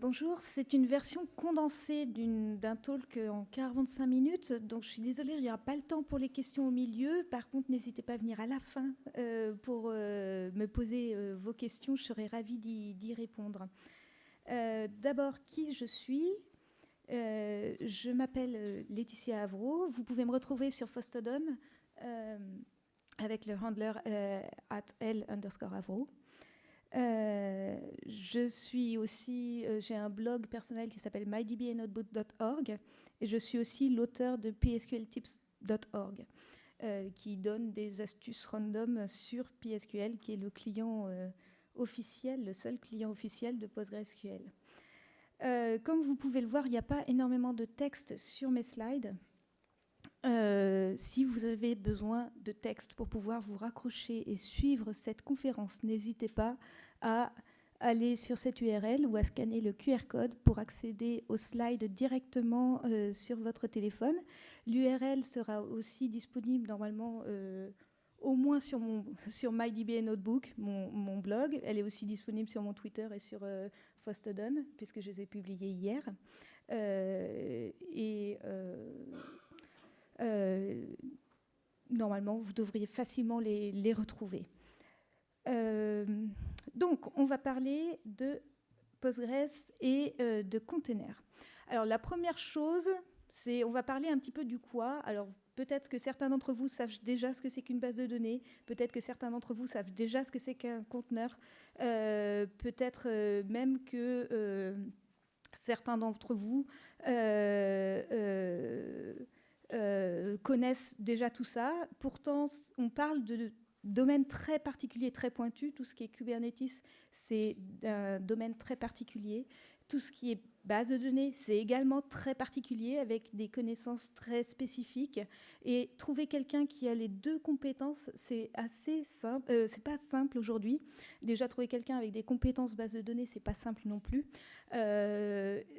Bonjour, c'est une version condensée d'un talk en 45 minutes, donc je suis désolée, il n'y aura pas le temps pour les questions au milieu. Par contre, n'hésitez pas à venir à la fin pour me poser vos questions, je serai ravie d'y répondre. D'abord, qui je suis ? Je m'appelle Laetitia Avro, vous pouvez me retrouver sur Fostodom avec le handler @L_Avro. Je suis aussi, j'ai un blog personnel qui s'appelle mydbandnotebook.org et je suis aussi l'auteur de psqltips.org qui donne des astuces random sur PSQL, qui est le client officiel, le seul client officiel de PostgreSQL. Comme vous pouvez le voir, il n'y a pas énormément de texte sur mes slides. Si vous avez besoin de texte pour pouvoir vous raccrocher et suivre cette conférence, n'hésitez pas à aller sur cette URL ou à scanner le QR code pour accéder aux slides directement sur votre téléphone. L'URL sera aussi disponible normalement au moins sur MyDB&Notebook, mon blog. Elle est aussi disponible sur mon Twitter et sur Fostodon, puisque je les ai publiés hier. Normalement, vous devriez facilement les retrouver. Donc, on va parler de Postgres et de containers. Alors, la première chose, c'est on va parler un petit peu du quoi. Alors, peut-être que certains d'entre vous savent déjà ce que c'est qu'une base de données. Peut-être que certains d'entre vous savent déjà ce que c'est qu'un conteneur. Peut-être même que certains d'entre vous connaissent déjà tout ça. Pourtant, on parle de domaine très particulier, très pointu. Tout ce qui est Kubernetes, c'est un domaine très particulier. Tout ce qui est base de données, c'est également très particulier, avec des connaissances très spécifiques. Et trouver quelqu'un qui a les deux compétences, c'est assez simple. C'est pas simple aujourd'hui. Déjà, trouver quelqu'un avec des compétences base de données, c'est pas simple non plus.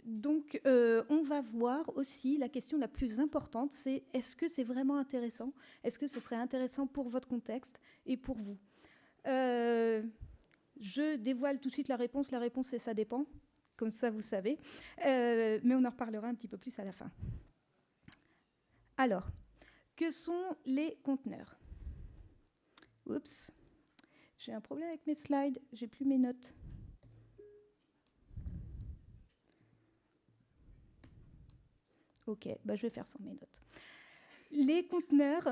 Donc, on va voir aussi la question la plus importante, c'est est-ce que c'est vraiment intéressant ? Est-ce que ce serait intéressant pour votre contexte et pour vous ? Je dévoile tout de suite la réponse. La réponse, c'est ça dépend. Comme ça, vous savez. Mais on en reparlera un petit peu plus à la fin. Alors, que sont les conteneurs ? Oups. J'ai un problème avec mes slides. J'ai plus mes notes. Ok, bah je vais faire sans mes notes. Les conteneurs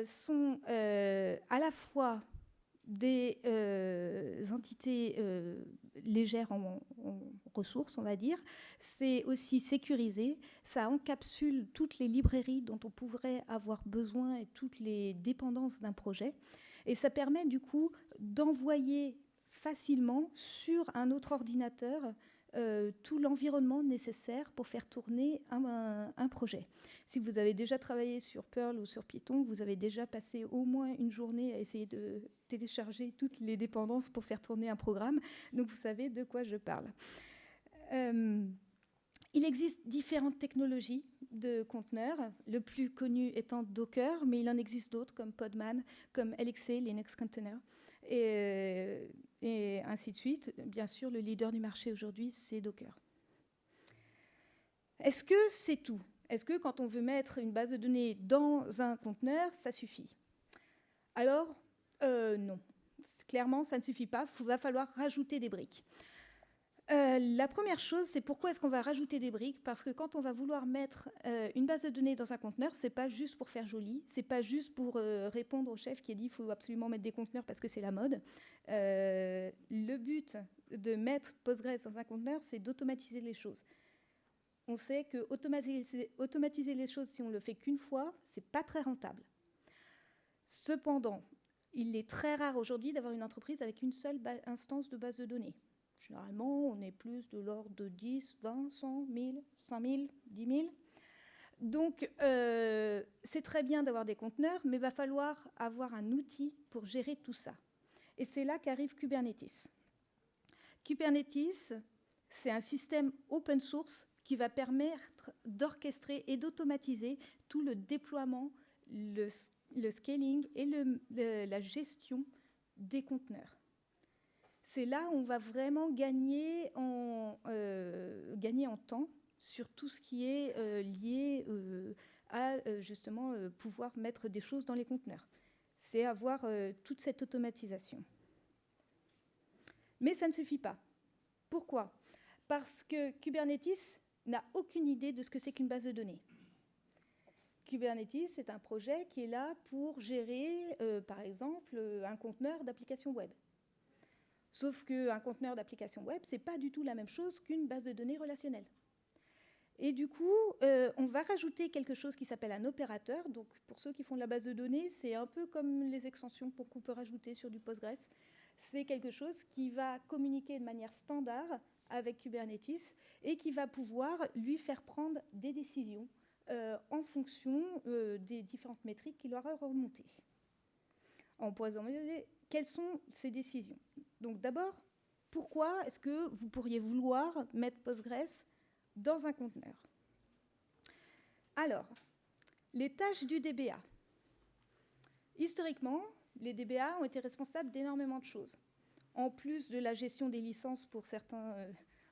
sont à la fois des entités légères en ressources, on va dire. C'est aussi sécurisé. Ça encapsule toutes les librairies dont on pourrait avoir besoin et toutes les dépendances d'un projet. Et ça permet du coup d'envoyer facilement sur un autre ordinateur tout l'environnement nécessaire pour faire tourner un projet. Si vous avez déjà travaillé sur Perl ou sur Python, vous avez déjà passé au moins une journée à essayer de télécharger toutes les dépendances pour faire tourner un programme. Donc vous savez de quoi je parle. Il existe différentes technologies de conteneurs, le plus connu étant Docker, mais il en existe d'autres comme Podman, comme LXC, Linux Container, et ainsi de suite. Bien sûr, le leader du marché aujourd'hui, c'est Docker. Est-ce que c'est tout ? Est-ce que quand on veut mettre une base de données dans un conteneur, ça suffit ? Alors, non. Clairement, ça ne suffit pas. Il va falloir rajouter des briques. La première chose, c'est pourquoi est-ce qu'on va rajouter des briques ? Parce que quand on va vouloir mettre une base de données dans un conteneur, c'est pas juste pour faire joli, c'est pas juste pour répondre au chef qui a dit qu'il faut absolument mettre des conteneurs parce que c'est la mode. Le but de mettre Postgres dans un conteneur, c'est d'automatiser les choses. On sait que automatiser les choses, si on le fait qu'une fois, c'est pas très rentable. Cependant, il est très rare aujourd'hui d'avoir une entreprise avec une seule instance de base de données. Généralement, on est plus de l'ordre de 10, 20, 100, 1000, 5000, 10 000. Donc, c'est très bien d'avoir des conteneurs, mais il va falloir avoir un outil pour gérer tout ça. Et c'est là qu'arrive Kubernetes. Kubernetes, c'est un système open source qui va permettre d'orchestrer et d'automatiser tout le déploiement, le scaling et la gestion des conteneurs. C'est là où on va vraiment gagner en gagner en temps sur tout ce qui est lié à justement pouvoir mettre des choses dans les conteneurs. C'est avoir toute cette automatisation. Mais ça ne suffit pas. Pourquoi ? Parce que Kubernetes n'a aucune idée de ce que c'est qu'une base de données. Kubernetes, c'est un projet qui est là pour gérer, par exemple, un conteneur d'application web. Sauf qu'un conteneur d'application web, ce n'est pas du tout la même chose qu'une base de données relationnelle. Et du coup, on va rajouter quelque chose qui s'appelle un opérateur. Donc, pour ceux qui font de la base de données, c'est un peu comme les extensions qu'on peut rajouter sur du Postgres. C'est quelque chose qui va communiquer de manière standard avec Kubernetes et qui va pouvoir lui faire prendre des décisions en fonction des différentes métriques qu'il aura remontées. En poison, quelles sont ces décisions ? Donc d'abord, pourquoi est-ce que vous pourriez vouloir mettre Postgres dans un conteneur ? Alors, les tâches du DBA. Historiquement, les DBA ont été responsables d'énormément de choses. En plus de la gestion des licences pour certains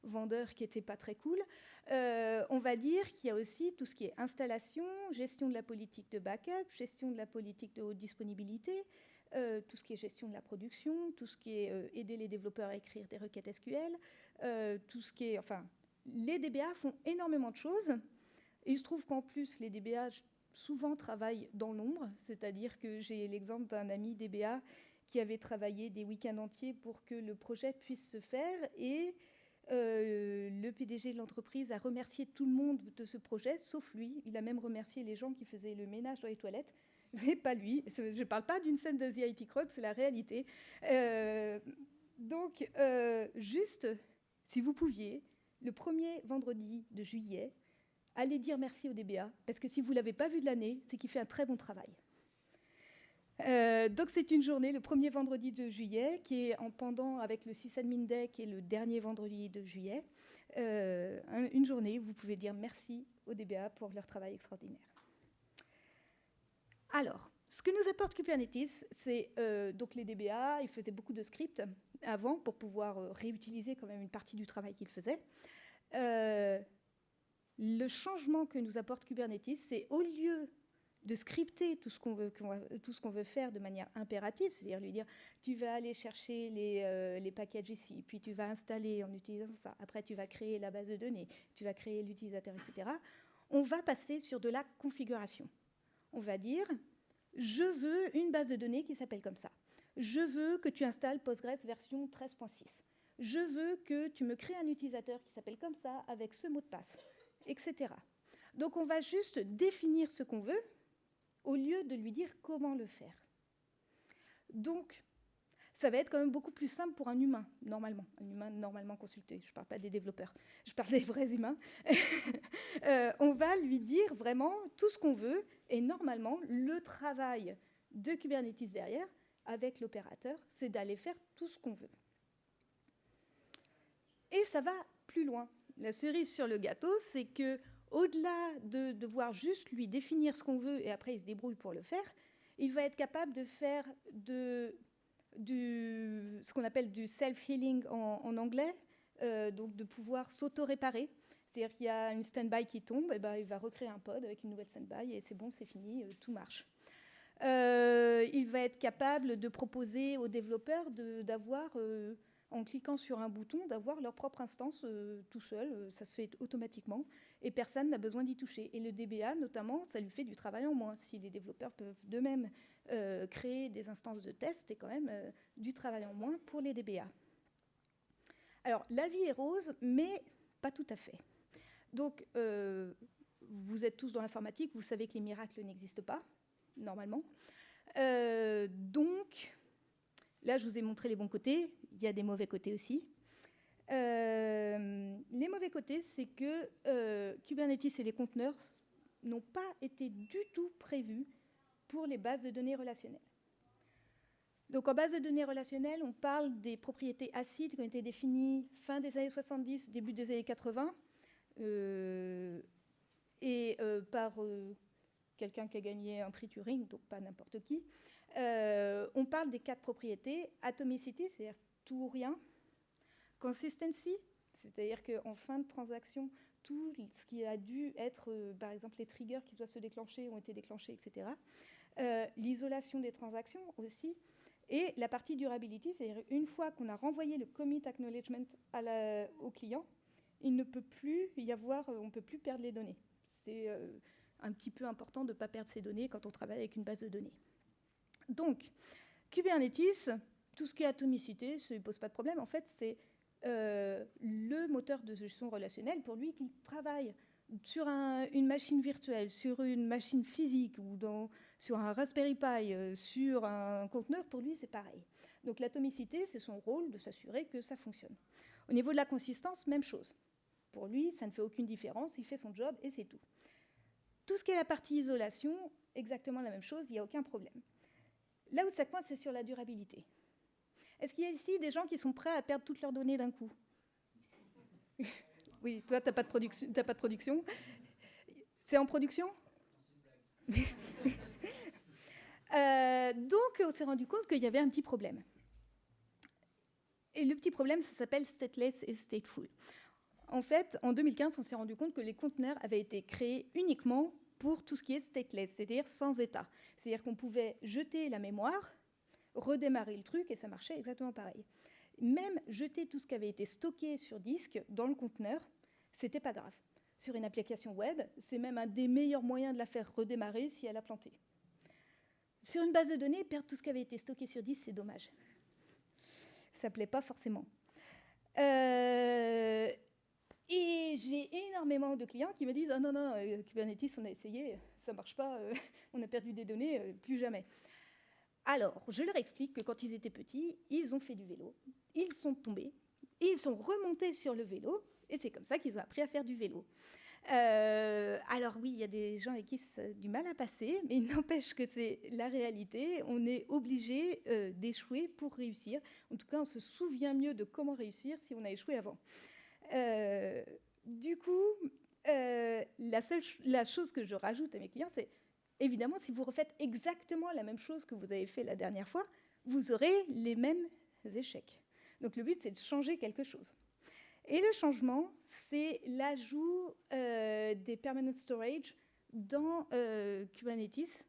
vendeurs qui n'étaient pas très cool, on va dire qu'il y a aussi tout ce qui est installation, gestion de la politique de backup, gestion de la politique de haute disponibilité, tout ce qui est gestion de la production, tout ce qui est aider les développeurs à écrire des requêtes SQL, tout ce qui est... Enfin, les DBA font énormément de choses. Et il se trouve qu'en plus, les DBA souvent travaillent dans l'ombre, c'est-à-dire que j'ai l'exemple d'un ami DBA qui avait travaillé des week-ends entiers pour que le projet puisse se faire, et le PDG de l'entreprise a remercié tout le monde de ce projet, sauf lui. Il a même remercié les gens qui faisaient le ménage dans les toilettes, mais pas lui. Je ne parle pas d'une scène de The IT Crowd, c'est la réalité. Donc, juste, si vous pouviez, le premier vendredi de juillet, allez dire merci au DBA, parce que si vous ne l'avez pas vu de l'année, c'est qu'il fait un très bon travail. Donc c'est une journée, le premier vendredi de juillet, qui est en pendant avec le Sysadmin Day, qui est le dernier vendredi de juillet. Une journée où vous pouvez dire merci au DBA pour leur travail extraordinaire. Alors, ce que nous apporte Kubernetes, c'est donc les DBA, ils faisaient beaucoup de scripts avant pour pouvoir réutiliser quand même une partie du travail qu'ils faisaient. Le changement que nous apporte Kubernetes, c'est au lieu de scripter tout ce qu'on veut faire de manière impérative, c'est-à-dire lui dire tu vas aller chercher les packages ici, puis tu vas installer en utilisant ça, après tu vas créer la base de données, tu vas créer l'utilisateur, etc. On va passer sur de la configuration. On va dire je veux une base de données qui s'appelle comme ça. Je veux que tu installes Postgres version 13.6. Je veux que tu me crées un utilisateur qui s'appelle comme ça avec ce mot de passe, etc. Donc on va juste définir ce qu'on veut au lieu de lui dire comment le faire. Donc, ça va être quand même beaucoup plus simple pour un humain, normalement. Un humain normalement consulté. Je ne parle pas des développeurs, je parle des vrais humains. On va lui dire vraiment tout ce qu'on veut, et normalement, le travail de Kubernetes derrière, avec l'opérateur, c'est d'aller faire tout ce qu'on veut. Et ça va plus loin. La cerise sur le gâteau, c'est que au-delà de devoir juste lui définir ce qu'on veut et après il se débrouille pour le faire, il va être capable de faire ce qu'on appelle du self-healing en anglais, donc de pouvoir s'auto-réparer. C'est-à-dire qu'il y a une stand-by qui tombe, et ben il va recréer un pod avec une nouvelle stand-by et c'est bon, c'est fini, tout marche. Il va être capable de proposer aux développeurs d'avoir... en cliquant sur un bouton, d'avoir leur propre instance tout seul. Ça se fait automatiquement et personne n'a besoin d'y toucher. Et le DBA, notamment, ça lui fait du travail en moins. Si les développeurs peuvent d'eux-mêmes créer des instances de test, c'est quand même du travail en moins pour les DBA. Alors, la vie est rose, mais pas tout à fait. Donc, vous êtes tous dans l'informatique, vous savez que les miracles n'existent pas, normalement. Donc... Là, je vous ai montré les bons côtés. Il y a des mauvais côtés aussi. Les mauvais côtés, c'est que Kubernetes et les conteneurs n'ont pas été du tout prévus pour les bases de données relationnelles. Donc, en base de données relationnelles, on parle des propriétés acides qui ont été définies fin des années 70, début des années 80, par quelqu'un qui a gagné un prix Turing, donc pas n'importe qui. On parle des 4 propriétés. Atomicity, c'est-à-dire tout ou rien. Consistency, C'est-à-dire qu'en fin de transaction, tout ce qui a dû être, par exemple, les triggers qui doivent se déclencher ont été déclenchés, etc. L'isolation des transactions aussi. Et la partie durability, c'est-à-dire une fois qu'on a renvoyé le commit acknowledgement au client, il ne peut plus y avoir, on ne peut plus perdre les données. C'est un petit peu important de ne pas perdre ces données quand on travaille avec une base de données. Donc, Kubernetes, tout ce qui est atomicité, ça ne pose pas de problème. En fait, c'est le moteur de gestion relationnelle pour lui qui travaille sur une machine virtuelle, sur une machine physique ou sur un Raspberry Pi, sur un conteneur, pour lui, c'est pareil. Donc l'atomicité, c'est son rôle de s'assurer que ça fonctionne. Au niveau de la consistance, même chose. Pour lui, ça ne fait aucune différence, il fait son job et c'est tout. Tout ce qui est la partie isolation, exactement la même chose, il n'y a aucun problème. Là où ça coince, c'est sur la durabilité. Est-ce qu'il y a ici des gens qui sont prêts à perdre toutes leurs données d'un coup? Oui, toi, tu n'as pas de production. C'est en production? Donc, on s'est rendu compte qu'il y avait un petit problème. Et le petit problème, ça s'appelle stateless et stateful. En fait, en 2015, on s'est rendu compte que les conteneurs avaient été créés uniquement pour tout ce qui est stateless, c'est-à-dire sans état. C'est-à-dire qu'on pouvait jeter la mémoire, redémarrer le truc, et ça marchait exactement pareil. Même jeter tout ce qui avait été stocké sur disque dans le conteneur, c'était pas grave. Sur une application web, c'est même un des meilleurs moyens de la faire redémarrer si elle a planté. Sur une base de données, perdre tout ce qui avait été stocké sur disque, c'est dommage. Ça plaît pas forcément. Et j'ai énormément de clients qui me disent « Ah non, non, Kubernetes, on a essayé, ça marche pas, on a perdu des données, plus jamais ». Alors, je leur explique que quand ils étaient petits, ils ont fait du vélo, ils sont tombés, ils sont remontés sur le vélo, et c'est comme ça qu'ils ont appris à faire du vélo. Alors oui, il y a des gens avec qui ça a du mal à passer, mais il n'empêche que c'est la réalité. On est obligé d'échouer pour réussir. En tout cas, on se souvient mieux de comment réussir si on a échoué avant. Du coup, la chose que je rajoute à mes clients, c'est évidemment, si vous refaites exactement la même chose que vous avez fait la dernière fois, vous aurez les mêmes échecs. Donc le but, c'est de changer quelque chose. Et le changement, c'est l'ajout des permanent storage dans Kubernetes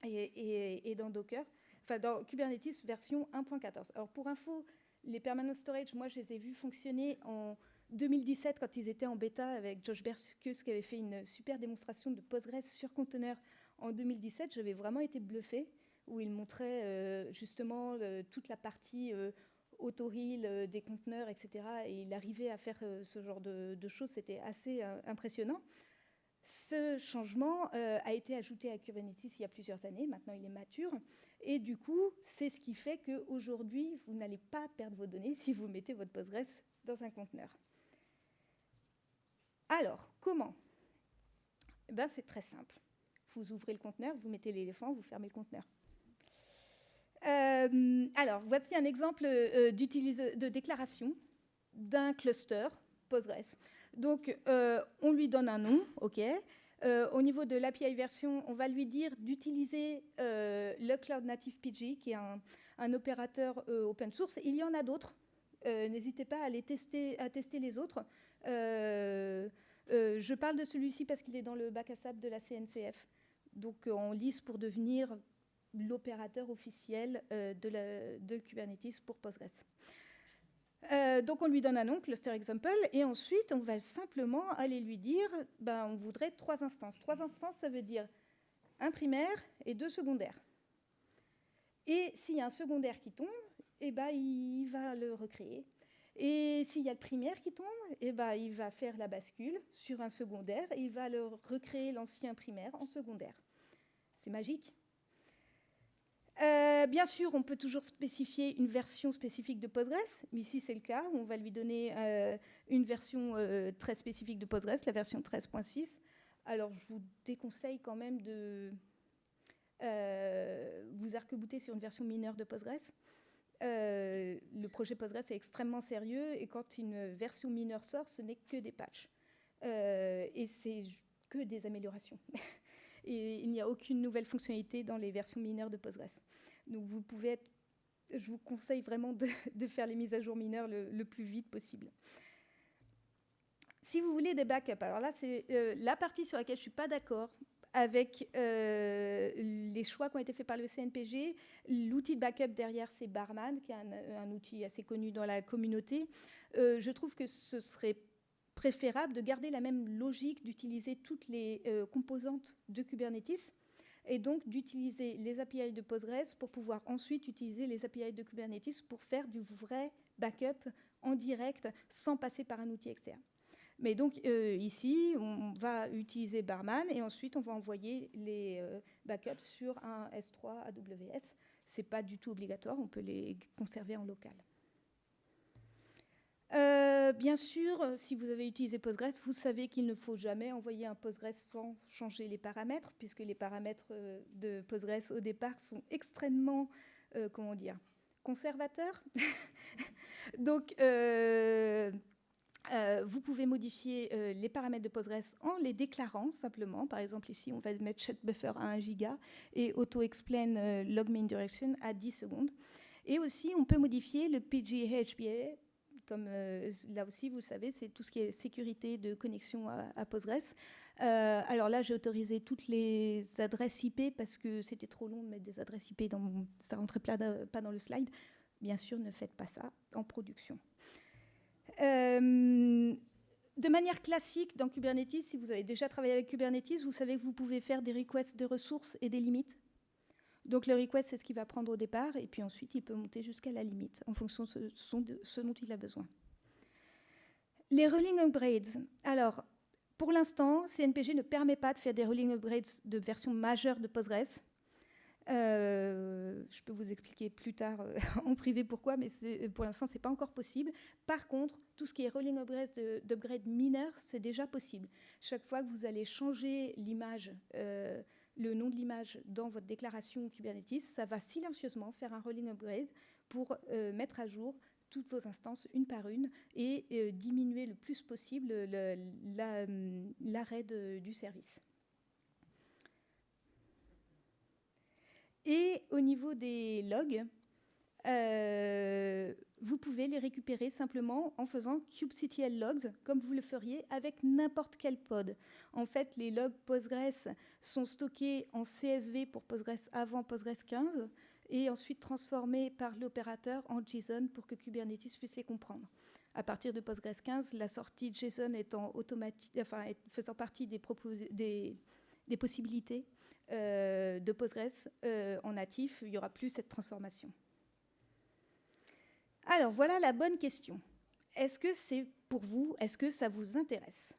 et dans Docker, enfin dans Kubernetes version 1.14. Alors pour info, les permanent storage, moi je les ai vus fonctionner en 2017 quand ils étaient en bêta avec Josh Berkus qui avait fait une super démonstration de Postgres sur conteneur en 2017. J'avais vraiment été bluffée où il montrait justement toute la partie auto-heal des conteneurs, etc. Et il arrivait à faire ce genre de choses, c'était assez impressionnant. Ce changement a été ajouté à Kubernetes il y a plusieurs années, maintenant il est mature, et du coup, c'est ce qui fait qu'aujourd'hui, vous n'allez pas perdre vos données si vous mettez votre Postgres dans un conteneur. Alors, comment? Ben, c'est très simple. Vous ouvrez le conteneur, vous mettez l'éléphant, vous fermez le conteneur. Alors, voici un exemple de déclaration d'un cluster Postgres. Donc, on lui donne un nom, OK. Au niveau de l'API version, on va lui dire d'utiliser le Cloud Native PG, qui est un opérateur open source. Il y en a d'autres. N'hésitez pas à tester les autres. Je parle de celui-ci parce qu'il est dans le bac à sable de la CNCF. Donc, en lice pour devenir l'opérateur officiel de Kubernetes pour Postgres. Donc on lui donne un nom, cluster example, et ensuite on va simplement aller lui dire, on voudrait 3 instances. 3 instances, ça veut dire un primaire et 2 secondaires. Et s'il y a un secondaire qui tombe, il va le recréer. Et s'il y a le primaire qui tombe, il va faire la bascule sur un secondaire et il va le recréer l'ancien primaire en secondaire. C'est magique. Bien sûr, on peut toujours spécifier une version spécifique de Postgres. Ici, c'est le cas. On va lui donner une version très spécifique de Postgres, la version 13.6. Alors, je vous déconseille quand même de vous arc-bouter sur une version mineure de Postgres. Le projet Postgres est extrêmement sérieux et quand une version mineure sort, ce n'est que des patchs. Et c'est que des améliorations. Et il n'y a aucune nouvelle fonctionnalité dans les versions mineures de Postgres. Donc je vous conseille vraiment de faire les mises à jour mineures le plus vite possible. Si vous voulez des backups, alors là, c'est la partie sur laquelle je ne suis pas d'accord avec les choix qui ont été faits par le CNPG. L'outil de backup derrière, c'est Barman, qui est un outil assez connu dans la communauté. Je trouve que ce serait préférable de garder la même logique, d'utiliser toutes les composantes de Kubernetes, et donc d'utiliser les API de Postgres pour pouvoir ensuite utiliser les API de Kubernetes pour faire du vrai backup en direct sans passer par un outil externe. Mais donc ici, on va utiliser Barman et ensuite on va envoyer les backups sur un S3 AWS. Ce n'est pas du tout obligatoire, on peut les conserver en local. Bien sûr, si vous avez utilisé Postgres, vous savez qu'il ne faut jamais envoyer un Postgres sans changer les paramètres, puisque les paramètres de Postgres au départ sont extrêmement, comment dire, conservateurs. Donc, vous pouvez modifier les paramètres de Postgres en les déclarant simplement. Par exemple, ici, on va mettre set buffer à 1 giga et auto-explain log main direction à 10 secondes. Et aussi, on peut modifier le PGHBA. Comme là aussi, vous le savez, c'est tout ce qui est sécurité de connexion à Postgres. Alors là, j'ai autorisé toutes les adresses IP parce que c'était trop long de mettre des adresses IP, ça ne rentrait pas dans le slide. Bien sûr, ne faites pas ça en production. De manière classique, dans Kubernetes, si vous avez déjà travaillé avec Kubernetes, vous savez que vous pouvez faire des requests de ressources et des limites. Donc le request, c'est ce qu'il va prendre au départ, et puis ensuite, il peut monter jusqu'à la limite, en fonction de ce dont il a besoin. Les rolling upgrades. Alors, pour l'instant, CNPG ne permet pas de faire des rolling upgrades de version majeure de Postgres. Je peux vous expliquer plus tard en privé pourquoi, mais pour l'instant, ce n'est pas encore possible. Par contre, tout ce qui est rolling upgrade d'upgrade mineur, c'est déjà possible. Chaque fois que vous allez changer l'image, le nom de l'image dans votre déclaration Kubernetes, ça va silencieusement faire un rolling upgrade pour mettre à jour toutes vos instances une par une et diminuer le plus possible l'arrêt du service. Et au niveau des logs, vous pouvez les récupérer simplement en faisant kubectl logs, comme vous le feriez avec n'importe quel pod. En fait, les logs Postgres sont stockés en CSV pour Postgres avant Postgres 15 et ensuite transformés par l'opérateur en JSON pour que Kubernetes puisse les comprendre. À partir de Postgres 15, la sortie JSON étant faisant partie des possibilités de Postgres en natif, il n'y aura plus cette transformation. Alors, voilà la bonne question. Est-ce que c'est pour vous? Est-ce que ça vous intéresse?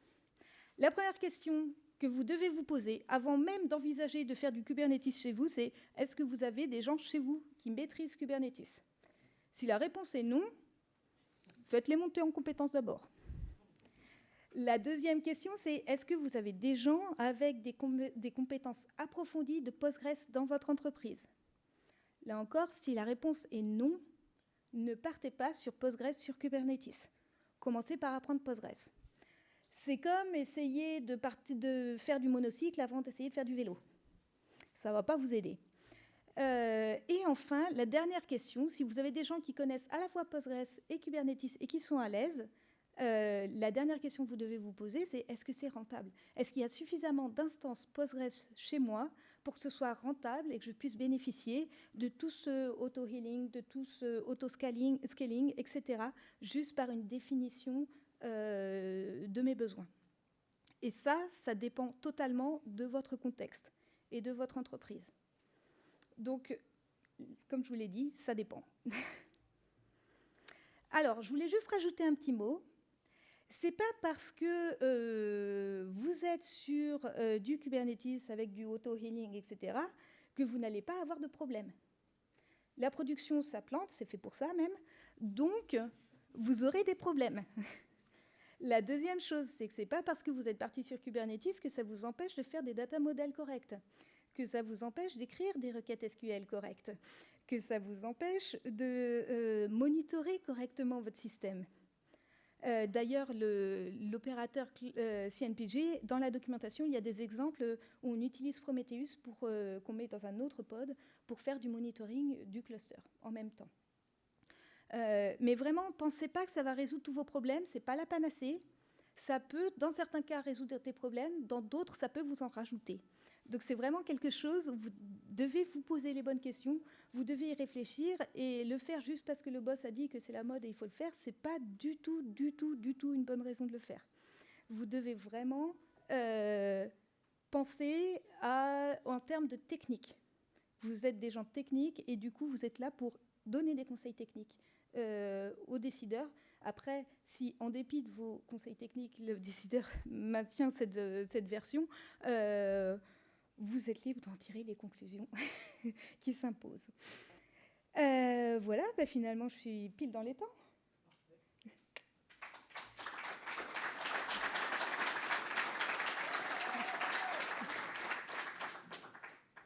La première question que vous devez vous poser, avant même d'envisager de faire du Kubernetes chez vous, c'est est-ce que vous avez des gens chez vous qui maîtrisent Kubernetes? Si la réponse est non, faites-les monter en compétences d'abord. La deuxième question, c'est est-ce que vous avez des gens avec des compétences approfondies de Postgres dans votre entreprise? Là encore, si la réponse est non, ne partez pas sur Postgres sur Kubernetes. Commencez par apprendre Postgres. C'est comme essayer de faire du monocycle avant d'essayer de faire du vélo. Ça ne va pas vous aider. Et enfin, la dernière question, si vous avez des gens qui connaissent à la fois Postgres et Kubernetes et qui sont à l'aise, la dernière question que vous devez vous poser, c'est est-ce que c'est rentable? Est-ce qu'il y a suffisamment d'instances Postgres chez moi pour que ce soit rentable et que je puisse bénéficier de tout ce auto-healing, de tout ce auto-scaling, etc., juste par une définition de mes besoins. Et ça dépend totalement de votre contexte et de votre entreprise. Donc, comme je vous l'ai dit, ça dépend. Alors, je voulais juste rajouter un petit mot. C'est pas parce que vous êtes sur du Kubernetes avec du auto-healing, etc., que vous n'allez pas avoir de problème. La production, ça plante, c'est fait pour ça même, donc vous aurez des problèmes. La deuxième chose, c'est que c'est pas parce que vous êtes parti sur Kubernetes que ça vous empêche de faire des data models corrects, que ça vous empêche d'écrire des requêtes SQL correctes, que ça vous empêche de monitorer correctement votre système. D'ailleurs, l'opérateur CNPG, dans la documentation, il y a des exemples où on utilise Prometheus qu'on met dans un autre pod pour faire du monitoring du cluster en même temps. Mais vraiment, ne pensez pas que ça va résoudre tous vos problèmes, ce n'est pas la panacée. Ça peut, dans certains cas, résoudre des problèmes, dans d'autres, ça peut vous en rajouter. Donc c'est vraiment quelque chose où vous devez vous poser les bonnes questions, vous devez y réfléchir, et le faire juste parce que le boss a dit que c'est la mode et il faut le faire, c'est pas du tout une bonne raison de le faire. Vous devez vraiment penser en termes de technique. Vous êtes des gens techniques et du coup, vous êtes là pour donner des conseils techniques aux décideurs. Après, si en dépit de vos conseils techniques, le décideur maintient cette version, vous êtes libre d'en tirer les conclusions qui s'imposent. Voilà, finalement, je suis pile dans les temps.